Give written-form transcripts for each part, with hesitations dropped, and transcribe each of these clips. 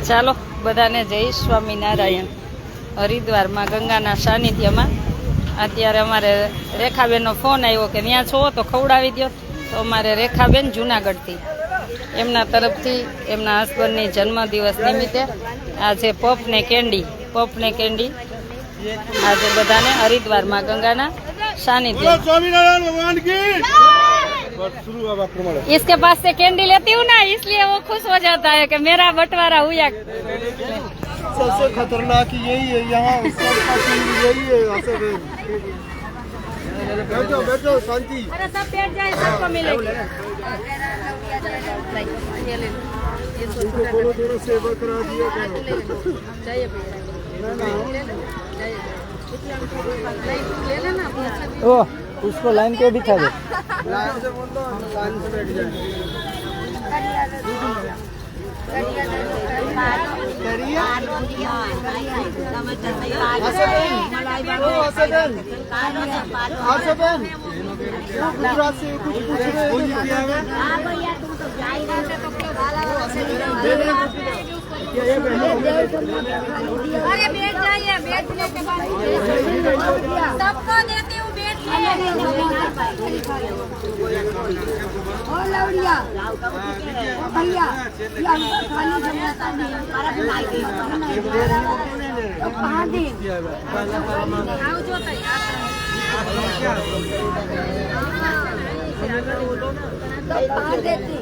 ચાલો બધાને જય સ્વામિનારાયણ। હરિદ્વારમાં ગંગાના સાનિધ્યમાં અત્યારે અમારે રેખાબેનનો ફોન આવ્યો કે ત્યાં છો તો ખવડાવી દો। તો અમારે રેખાબેન જૂનાગઢથી એમના તરફથી એમના હસબન્ડની જન્મદિવસ નિમિત્તે આજે પફ ને કેન્ડી આજે બધાને હરિદ્વારમાં ગંગાના सानिध्य। इसके पास से कैंडी लेती हूँ ना, इसलिए वो खुश हो जाता है कि मेरा बंटवारा हुआ। सबसे खतरनाक यही है यहाँ, यही है। बैठो बैठो शांति। अरे सब बैठ जाए, सबको मिलेगी। थोड़ा सेवा करा दिया ओ, उसको लाइन पे बिठा दो। लाइन से बोल दो, लाइन से बैठ जाए। गुजरात से कुछ पूछ रहे अरे बैठ जाइए, बैठने के बाद सबको देती हूँ, बैठ लौड़िया भैया खाली जमाता नहीं कहाँ दी जो देती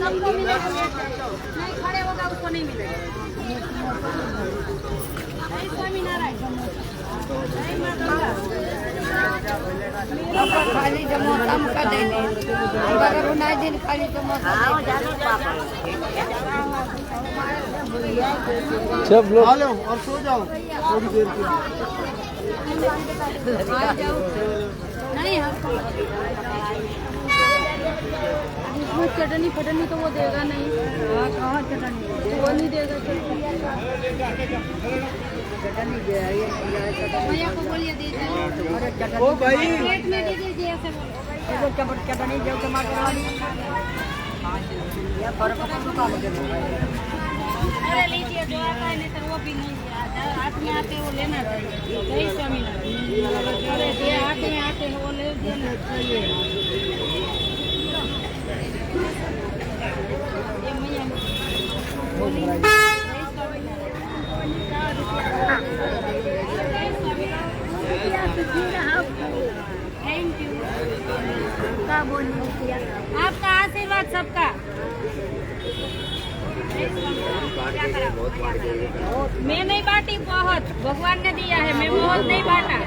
सबको मिलेगा, नहीं खड़े होगा उसको नहीं मिलेगा। खाली जमोता का देने दिन खाली जमोता सब लोग आ लो और सो जाओ थोड़ी देर के नहीं। चटनी फटनी तो वो देगा नहीं। कहाँ चटनी वो नहीं देगा। भैया को बोलिए दीजिए। ओ भाई प्लेट में दे दीजिए ऐसे चटनी जो टमाटर वाली। अरे लीजिए जो आता है, नहीं तो वो भी नहीं हाथ में आते वो लेना चाहिए। जय स्वामीनारायण। अरे जो हाथ में आते हैं वो ले देना चाहिए। Thank you. आपका आशीर्वाद सबका। मैं नहीं बांटी बहुत, भगवान ने दिया है। मैं बहुत नहीं बांटा,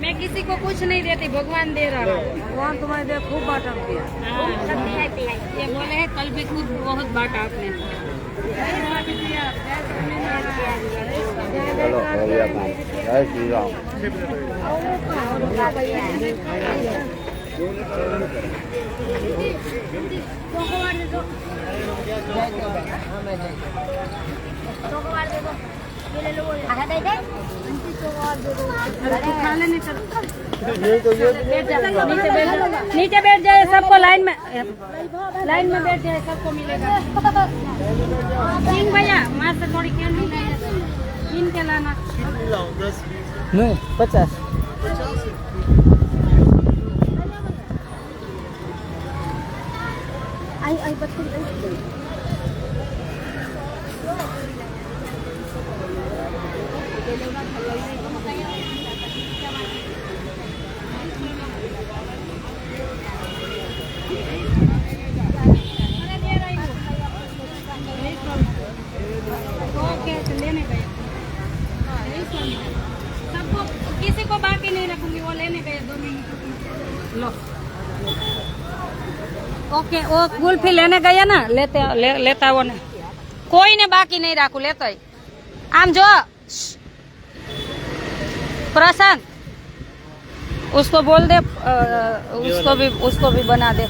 मैं किसी को कुछ नहीं देती, भगवान दे रहा है। भगवान तुम्हारे दे खूब बांटा किया। ये बोले है कल भी खूब बहुत बांटा आपने। जय श्री राम। नीचे बैठ जाए, सबको लाइन में बैठ जाए, सबको मिलेगा। भैया माँ से थोड़ी कैंडी इन के लाना। नहीं 50 आई बच्चे लेने गए सबको, किसी को बाकी नहीं रखूंगी, वो लेने गए 2 मिनट। लो ओके, वो कुल्फी लेने गए ना, लेता वो ने कोई ने बाकी नहीं राखू, लेता ही आम जो प्रशांत उसको बोल दे, उसको भी बना दे।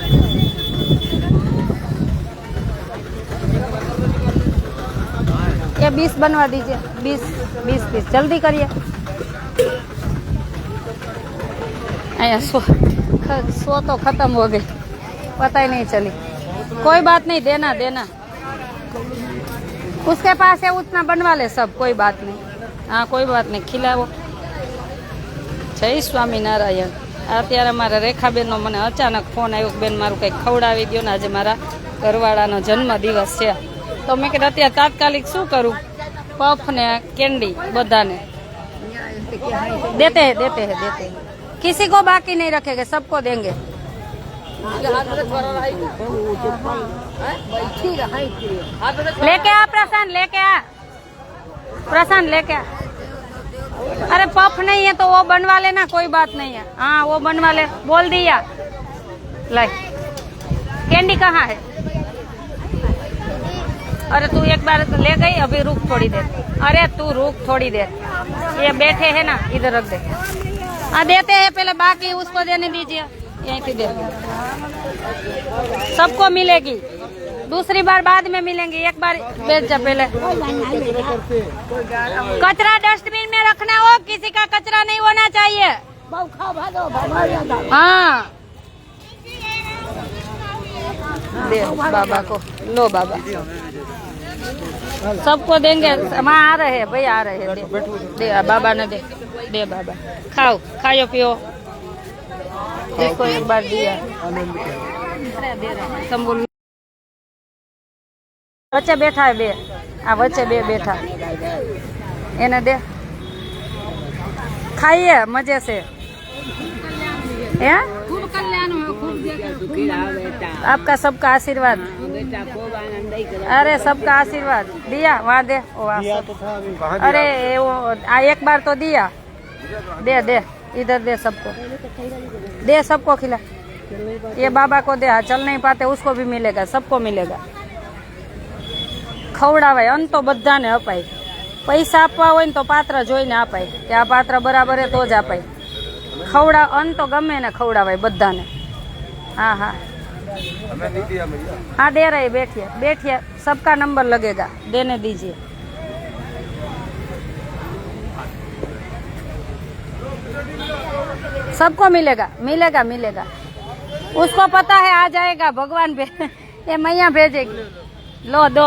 ये 20 बनवा दीजिए, 20 पीस जल्दी करिए। सो तो खत्म हो गई, पता ही नहीं चली। कोई बात नहीं, देना देना, उसके पास है उतना बनवा ले सब, कोई बात नहीं। हाँ कोई बात नहीं, खिलाવો। જય સ્વામિનારાયણ। અત્યારે મારા રેખાબેનનો મને અચાનક ફોન આવ્યો કે બેન મારું કંઈક ખવડાવી દો ને, આજે મારા ઘરવાળાનો જન્મદિવસ છે। તો મેં કીધું અત્યારે તાત્કાલિક શું કરું, પફ ને કેન્ડી બધાને देते हैं। किसी को बाकी नहीं रखेंगे, सबको देंगे। लेके आ प्रशांत, लेके आ प्रशांत, लेके आ। अरे पफ नहीं है तो वो बनवा लेना, कोई बात नहीं है। हाँ वो बनवा ले, बोल दिया। ले कैंडी कहाँ है? अरे तू एक बार तो ले गई, अभी रुक थोड़ी देर। अरे तू रुक थोड़ी देर, ये बैठे हैं ना, इधर रख दे। हाँ देते हैं, पहले बाकी उसको देने दीजिए, यहीं पे दे। सबको मिलेगी, दूसरी बार बाद में मिलेंगी, एक बार बेच जा पहले। कचरा डस्टबिन में रखना हो, किसी का कचरा नहीं होना चाहिए। हाँ दे बाबा को, लो बाबा, सबको देंगे। वहाँ आ रहे हैं भाई, आ रहे हैं, दे बाबा ने, दे बाबा, खाओ, खाओ पियो। इसको एक बार दिया, संबुल वच्चे बैठा है, बे आ वच्चे बे बैठा, एने दे, खाइए मजे से। खूब कल्याण हो, खूब आपका सबका आशीर्वाद। अरे सबका आशीर्वाद दिया, वहाँ दे, अरे वो एक बार तो दिया, दे दे, इधर दे सबको, दे सबको खिला। ये बाबा को दे, चल नहीं पाते उसको भी मिलेगा, सबको मिलेगा। खवड़ावाय, अंत तो बधाने अपाय। पैसा आपवा होय ने तो पात्र जोईने अपाय के आ पात्र बराबर है तो ज अपाय। खवड़ा अंत तो गमे ने खवड़ावाय बधाने। हाँ हाँ हाँ दे रहे, बैठिए बैठिए, सबका नंबर लगेगा, देने दीजिए। सबको मिलेगा, मिलेगा मिलेगा, उसको पता है आ जाएगा, भगवान ये मैया भेजेगी। लो दो,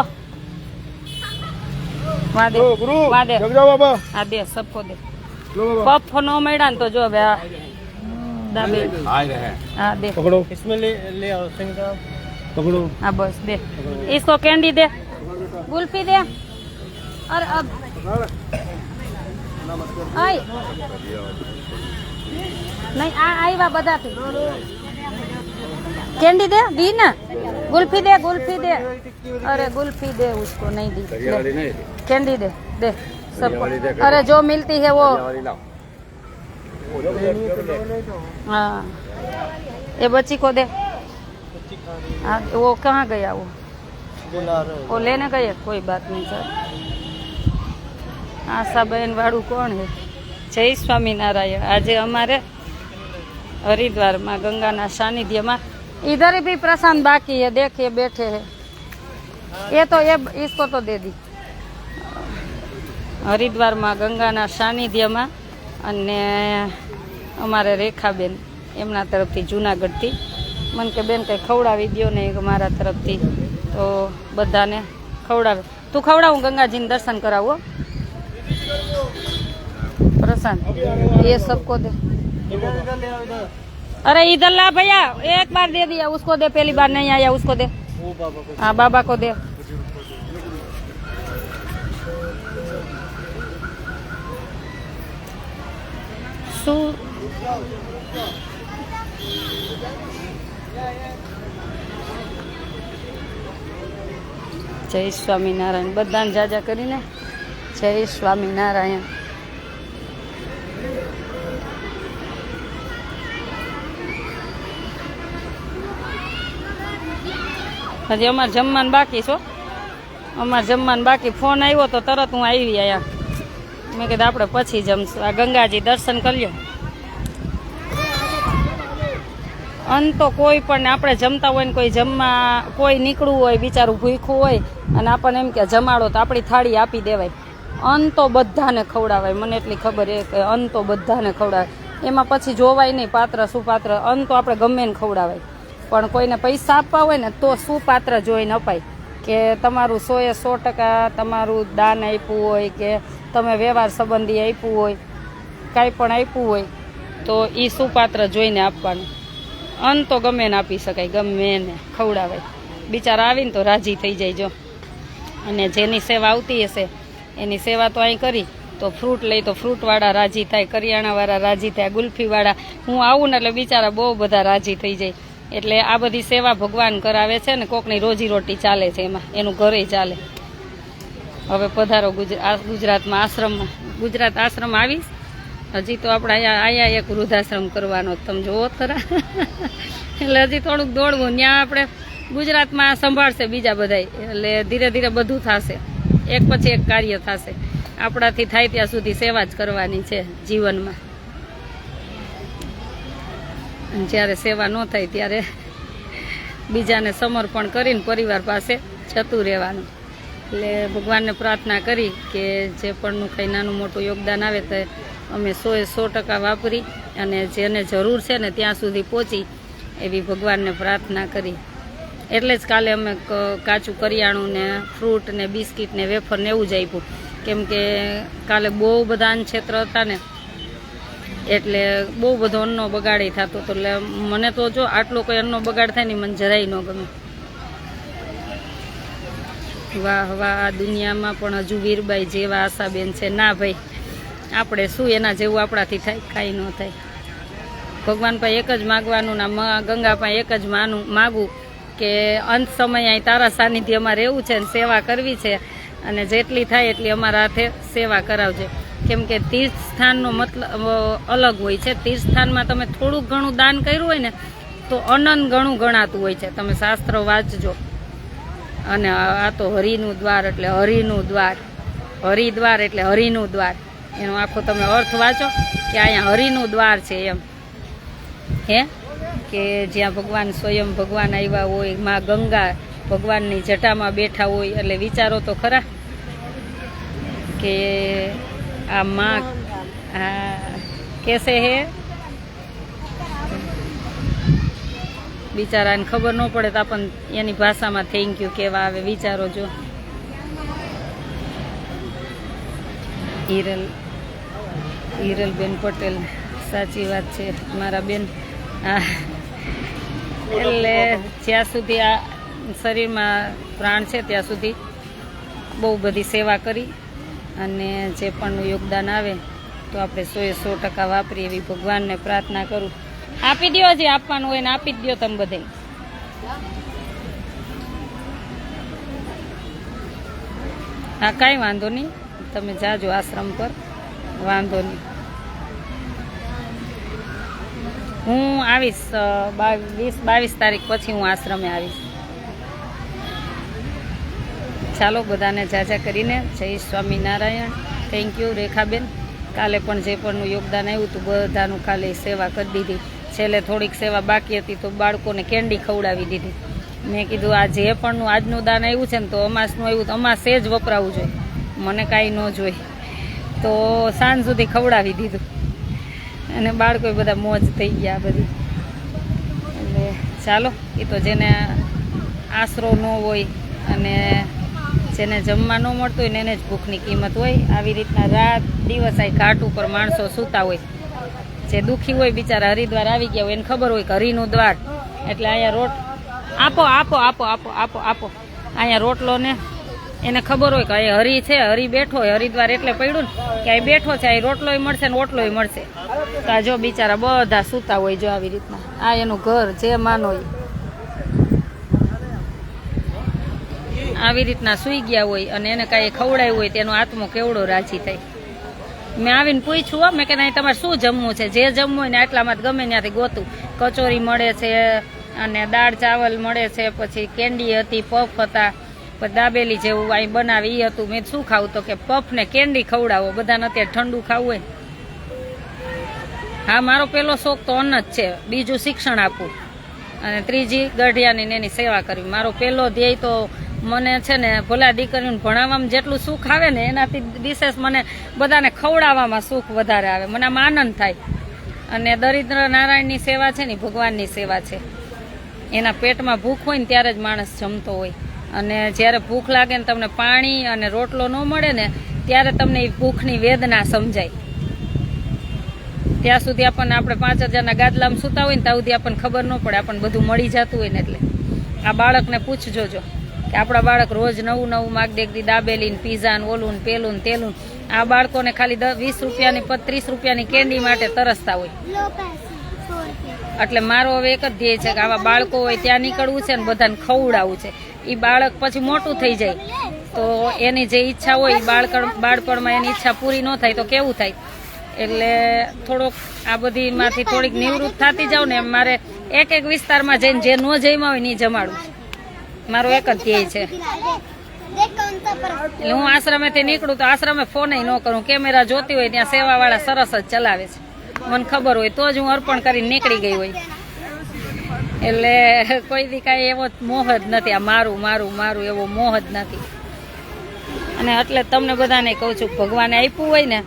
वहाँ दे, वहाँ दे, हाँ दे, सबको दे। पफ नो मेड़ा तो जो हाँ दे, पकड़ो, इसमें ले आओ, पकड़ो। हाँ बस दे, इसको कैंडी दे, कुल्फी दे। और अब आई नहीं आई वा बता तू कैंडी दे, दी ना, कुल्फी दे, कुल्फी दे। अरे कुल्फी दे, उसको नहीं दी, कैंडी दे, दे सबको। अरे जो मिलती है वो, हाँ ये बच्ची को दे। हाँ वो कहाँ गया, वो लेने गए, कोई बात नहीं सर। आशा बहन वाड़ू कौन है? जय स्वामीनारायण। आज अमारे हरिद्वार में गंगा ना सानिध्य में, इधर भी प्रशांत बाकी है, देखिए बैठे हैं। ये तो ये इसको तो दे दी। हरिद्वार में गंगा ना सानिध्य में अने अमारे रेखाबेन एमना तरफथी जूनागढ़थी मन के बेन कई खवड़ावी दो ने मारा तरफथी, तो बधाने खवड़ावे। तू खवड़ावू, गंगाजी ने दर्शन करावो प्रशांत, ये सबको दे। अरे इधर ला भैया, एक बार दे दिया, उसको दे, पहली बार नहीं आया उसको दे। हाँ बाबा को दे। जय स्वामीनारायण, बधाने जाजा करीने जय स्वामीनारायण। हजी अमार जमवान बाकी छो, अमार जमवान बाकी। फोन आव्यो तो तरत हूँ आई आया, मैं कीधुं आपणे पछी जमशुं। आ गंगाजी दर्शन कर लो। अंत तो कोई पण आपणे जमता होय ने कोई जमवा कोई નીકળું હોય, બિચારું ભૂખ્યું હોય અને આપણને એમ કે જમાડો તો આપણી થાળી આપી દેવાય। અંત તો બધાને ખવડાવાય, મને એટલી ખબર છે કે અંત તો બધાને ખવડાવાય। એમાં પછી જોવાય નહીં પાત્ર સુપાત્ર. અન્ન તો આપણે ગમે ને ખવડાવાય, પણ કોઈને પૈસા આપવા હોય ને તો સુપાત્ર જોઈને અપાય કે તમારું 100% તમારું દાન આપ્યું હોય કે તમે વ્યવહાર સંબંધી આપ્યું હોય, કાંઈ પણ આપ્યું હોય તો એ સુપાત્ર જોઈને આપવાનું. અન્ન તો ગમે ને આપી શકાય, ગમે ને ખવડાવાય. બિચારા આવીને તો રાજી થઈ જાય. જો અને જેની સેવા આવતી હશે એની સેવા તો અહીં કરી તો ફ્રૂટ લઈ તો ફ્રૂટવાળા રાજી થાય, કરિયાણાવાળા રાજી થાય, ગુલ્ફીવાળા. હું આવું ને એટલે બિચારા બહુ બધા રાજી થઈ જાય. એટલે આ બધી સેવા ભગવાન કરાવે છે ને કોકની રોજીરોટી ચાલે છે, એમાં એનું ઘરે ચાલે. હવે પધારો ગુજરાતમાં આશ્રમમાં. ગુજરાત આશ્રમ આવીશ. હજી તો આપણે અહીંયા એક વૃદ્ધાશ્રમ કરવાનો, તમે જોવો ખરા. એટલે હજી થોડુંક દોડવું. ત્યાં આપણે ગુજરાતમાં સંભાળશે બીજા બધાય, એટલે ધીરે ધીરે બધું થશે, એક પછી એક કાર્ય થશે. આપણાથી થાય ત્યાં સુધી સેવા જ કરવાની છે જીવનમાં. જ્યારે સેવા ન થાય ત્યારે બીજાને સમર્પણ કરીને પરિવાર પાસે જતું રહેવાનું. એટલે ભગવાનને પ્રાર્થના કરી કે જે પણનું કંઈ નાનું મોટું યોગદાન આવે તો અમે 100% વાપરી અને જેને જરૂર છે ને ત્યાં સુધી પહોંચી એવી ભગવાનને પ્રાર્થના કરી. એટલે જ કાલે અમે કાચું કરિયાણું ને ફ્રૂટ ને બિસ્કિટ ને વેફર ને એવું જ આપ્યું, કેમ કે કાલે બહુ બધા અન્ન ક્ષેત્ર હતા ને, એટલે બહુ બધો અન્નનો બગાડે થતો હતો. એટલે મને તો જો આટલો કોઈ અન્નનો બગાડ થાય ને મને જરાય ન ગમે. વાહ વાહ, આ દુનિયામાં પણ હજુ વીરબાઈ જેવા આશાબેન છે. ના ભાઈ, આપણે શું એના જેવું આપણાથી થાય? કાંઈ ન થાય. ભગવાન પાસે એક જ માગવાનું, ના ગંગા પાસે એક જ માગું કે અંત સમય અહીં તારા સાનિધ્યમાં રહેવું છે ને સેવા કરવી છે, અને જેટલી થાય એટલી અમારા હાથે સેવા કરાવજે. કેમ કે તીર્થ સ્થાનનો મતલબ અલગ હોય છે. તીર્થ સ્થાનમાં તમે થોડુંક ઘણું દાન કર્યું હોય ને તો અનંત ઘણું ગણાતું હોય છે. તમે શાસ્ત્ર વાંચજો. અને આ તો હરિનું દ્વાર એટલે હરિનું દ્વાર, હરિદ્વાર એટલે હરિનું દ્વાર. એનો આખો તમે અર્થ વાંચો કે અહીંયા હરિનું દ્વાર છે એમ. હે કે જ્યાં ભગવાન સ્વયં ભગવાન આવ્યા હોય, માં ગંગા ભગવાનની જટામાં બેઠા હોય. એટલે વિચારો તો ખરા કે આ માં કેસે હે. બિચારાને ખબર ન પડે તો આપણને એની ભાષામાં થેન્ક યુ કહેવા આવે. વિચારો જો. હિરલબેન પટેલ, સાચી વાત છે મારા બેન. એટલે જ્યાં સુધી આ શરીરમાં પ્રાણ છે ત્યાં સુધી બહુ બધી સેવા કરી અને જે પણનું યોગદાન આવે તો આપણે 100% વાપરીએ એવી ભગવાનને પ્રાર્થના કરું. આપી દો, હજી આપવાનું હોય ને આપી જ દો તમે બધે. હા, કાંઈ વાંધો નહીં, તમે જાજો આશ્રમ પર, વાંધો નહીં. હું આવીશ 22 તારીખ પછી હું આશ્રમે આવીશ. ચાલો બધાને જાજા કરીને જય સ્વામિનારાયણ. Thank you Rekhaben. કાલે પણ જે પણનું યોગદાન આવ્યું હતું બધાનું કાલે સેવા કરી દીધી. છેલ્લે થોડીક સેવા બાકી હતી તો બાળકોને કેન્ડી ખવડાવી દીધી. મેં કીધું આ જે પણનું આજનું દાન આવ્યું છે ને તો અમાસનું આવ્યું તો અમાસે જ વપરાવું જોઈએ, મને કાંઈ ન જોઈએ. તો સાંજ સુધી ખવડાવી દીધું અને બાળકો બધા મોજ થઈ ગયા બધી. એટલે ચાલો, એ તો જેને આશરો ન હોય અને જેને જમવા ન મળતું હોય ને એને જ ભૂખની કિંમત હોય. આવી રીતના રાત દિવસ આ ઘાટ ઉપર માણસો સૂતા હોય. જે દુઃખી હોય બિચારા હરિદ્વાર આવી ગયા હોય એને ખબર હોય કે હરિનું દ્વાર એટલે અહીંયા આપો આપો આપો આપો આપો આપો અહીંયા રોટલો ને એને ખબર હોય કે અહીંયા હરિ છે, હરિ બેઠો હોય. હરિદ્વાર એટલે પડ્યું ને કે અહીં બેઠો છે, અહીં રોટલોય મળશે ને ઓટલોય મળશે. તો આ જો બિચારા બધા સૂતા હોય. જો આવી રીતના આ એનું ઘર, જે માનો આવી રીતના સૂઈ ગયા હોય અને એને કાંઈ ખવડાવ્યું હોય તેનો આત્મો કેવડો રાજી થાય. મેં આવીને પૂછ્યું મેં કે નહીં તમારે શું જમવું છે? જે જમવું હોય ને આટલામાં ગમે ત્યાંથી ગોતું. કચોરી મળે છે અને દાળ ચાવલ મળે છે, પછી કેન્ડી હતી, પફ હતા, પછી દાબેલી જેવું અહીં બનાવે એ હતું. મેં શું ખાવું? તો કે પફ ને કેન્ડી ખવડાવો. બધાને અત્યારે ઠંડુ ખાવું હોય. હા, મારો પહેલો શોખ તો અન્ન જ છે, બીજું શિક્ષણ આપવું અને ત્રીજી ગઢિયાની ને એની સેવા કરવી. મારો પહેલો ધ્યેય તો મને છે ને ભલા દીકરીને ભણાવવામાં જેટલું સુખ આવે ને એનાથી વિશેષ મને બધાને ખવડાવવામાં સુખ વધારે આવે. મને આમાં આનંદ થાય અને દરિદ્ર નારાયણની સેવા છે ને ભગવાનની સેવા છે. એના પેટમાં ભૂખ હોય ને ત્યારે જ માણસ જમતો હોય, અને જ્યારે ભૂખ લાગે ને તમને પાણી અને રોટલો ન મળે ને ત્યારે તમને એ ભૂખની વેદના સમજાય. ત્યાં સુધી આપણને આપણે 5000ના ગાદલામાં સૂતા હોય ને ત્યાં સુધી આપણને ખબર ન પડે, આપણને બધું મળી જતું હોય ને. એટલે આ બાળકને પૂછજો જો કે આપણા બાળક રોજ નવું નવું માગ દેખતી દાબેલી ને પીઝા ને ઓલું ને પેલું ને તેલું, આ બાળકોને ખાલી 20 રૂપિયાની 30 રૂપિયાની કેન્ડી માટે તરસતા હોય. એટલે મારો હવે એક જ ધ્યેય છે કે આવા બાળકો હોય ત્યાં નીકળવું છે ને બધાને ખવડાવવું છે. એ બાળક પછી મોટું થઈ જાય તો એની જે ઈચ્છા હોય બાળપણમાં એની ઈચ્છા પૂરી ન થાય તો કેવું થાય. એટલે થોડોક આ બધીમાંથી થોડીક નિવૃત્ત થતી જાઉં ને એમ મારે એક વિસ્તારમાં જઈને જે ન જમ્યા હોય ને એ જમાડું, મારો એક જ ધ્યેય છે. એટલે હું આશ્રમેથી નીકળું તો આશ્રમે ફોન ન કરું, કેમેરા જોતી હોય ત્યાં સેવાવાળા સરસ જ ચલાવે છે, મને ખબર હોય તો જ હું અર્પણ કરીને નીકળી ગઈ હોય. એટલે કોઈ દી કાંઈ એવો મોહ જ નથી, આ મારું મારું મારું એવો મોહ જ નથી. અને એટલે તમને બધાને કહું છું, ભગવાને આપ્યું હોય ને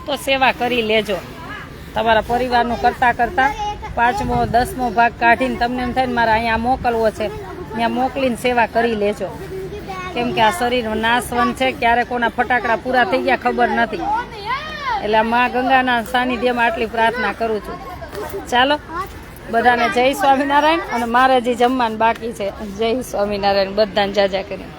તો સેવા કરી લેજો. તમારા પરિવારનું કરતાં કરતાં 5મો 10મો ભાગ કાઢીને તમને એમ થાય ને મારે અહીંયા મોકલવો છે, ત્યાં મોકલીને સેવા કરી લેજો. કેમ કે આ શરીર નાશવંત છે, ક્યારે કોના ફટાકડા પૂરા થઈ ગયા ખબર નથી. એટલે મા ગંગાના સાનિધ્યમાં આટલી પ્રાર્થના કરું છું. ચાલો બધાને જય સ્વામિનારાયણ. અને મારે જે જમવાનું બાકી છે, જય સ્વામિનારાયણ બધાને જાજા કરી.